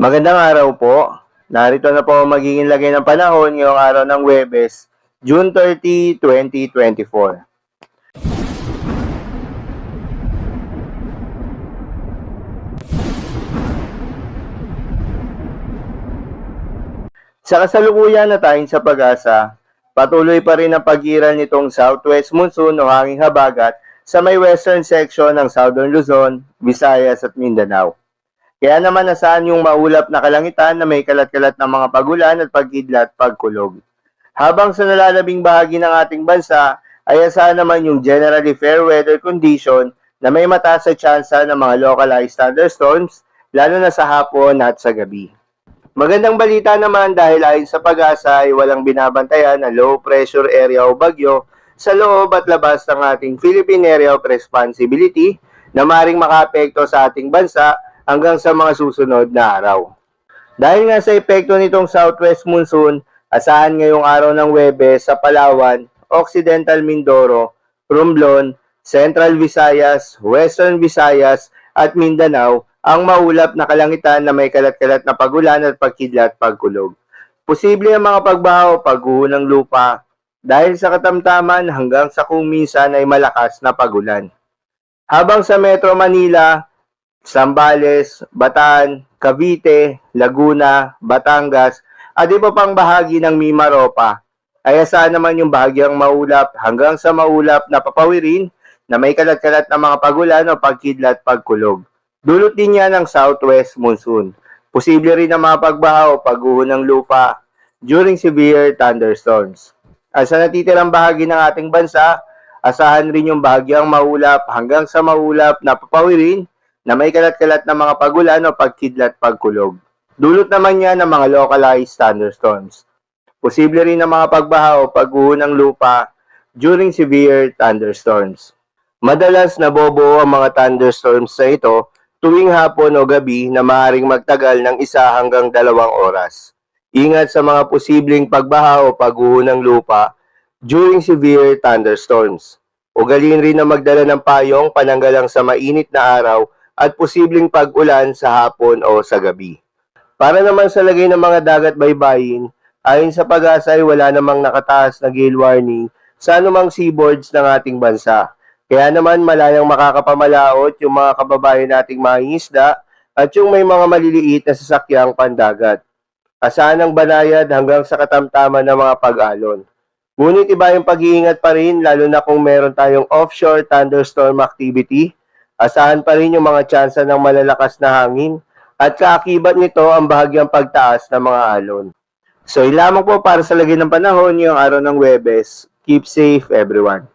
Magandang araw po. Narito na po ang magiging lagay ng panahon ngayong araw ng Huwebes, June 30, 2024. Sa kasalukuyan na tayong sa pag-asa, patuloy pa rin ang pag-iral nitong southwest monsoon o hanging habagat sa may western section ng Southern Luzon, Visayas at Mindanao. Kaya naman nasaan yung maulap na kalangitan na may kalat-kalat ng mga pagulan at pagkidlat pagkulog. Habang sa nalalabing bahagi ng ating bansa ay asahan naman yung generally fair weather condition na may mataas na tsansa ng mga localized thunderstorms lalo na sa hapon at sa gabi. Magandang balita naman dahil ayon sa pag-asa ay walang binabantayan na low pressure area o bagyo sa loob at labas ng ating Philippine Area of Responsibility na maring makaapekto sa ating bansa hanggang sa mga susunod na araw. Dahil nga sa epekto nitong southwest monsoon, asahan ngayong araw ng Huwebes sa Palawan, Occidental Mindoro, Romblon, Central Visayas, Western Visayas at Mindanao ang maulap na kalangitan na may kalat-kalat na pagulan at pagkidlat pagkulog. Posible ang mga pagbaho, pagguho ng lupa dahil sa katamtaman hanggang sa kung minsan ay malakas na pagulan. Habang sa Metro Manila, Zambales, Bataan, Cavite, Laguna, Batangas at iba pang bahagi ng Mimaropa ay asahan naman yung bahagyang maulap hanggang sa maulap na papawirin na may kalat-kalat na mga pagulan o pagkidlat pagkulog. Dulot din yan ng southwest monsoon. Posible rin ang mga pagbaha o pagguho ng lupa during severe thunderstorms. At sa natitirang bahagi ng ating bansa, asahan rin yung bahagyang maulap hanggang sa maulap na papawirin na may kalat-kalat na mga pagulan o pagkidlat pagkulog. Dulot naman yan ng mga localized thunderstorms. Posible rin ang mga pagbaha o pagguho ng lupa during severe thunderstorms. Madalas nabobuo ang mga thunderstorms sa ito tuwing hapon o gabi na maaaring magtagal ng 1 hanggang 2 oras. Ingat sa mga posibleng pagbaha o pagguho ng lupa during severe thunderstorms. Ugaliin rin na magdala ng payong pananggalang sa mainit na araw at posibleng pag-ulan sa hapon o sa gabi. Para naman sa lagay ng mga dagat baybayin, ayon sa pag-asa ay wala namang nakataas na gale warning sa anumang seaboards ng ating bansa. Kaya naman malayang makakapamalaot yung mga kababayan nating mangingisda at yung may mga maliliit na sasakyang pandagat. Asahan ang banayad hanggang sa katamtaman ng mga pag-alon. Ngunit iba yung pag-iingat pa rin lalo na kung meron tayong offshore thunderstorm activity. Asahan pa rin yung mga tsansa ng malalakas na hangin at kaakibat nito ang bahagyang pagtaas ng mga alon. So, ilamang po para sa lagay ng panahon yung araw ng Huwebes. Keep safe everyone.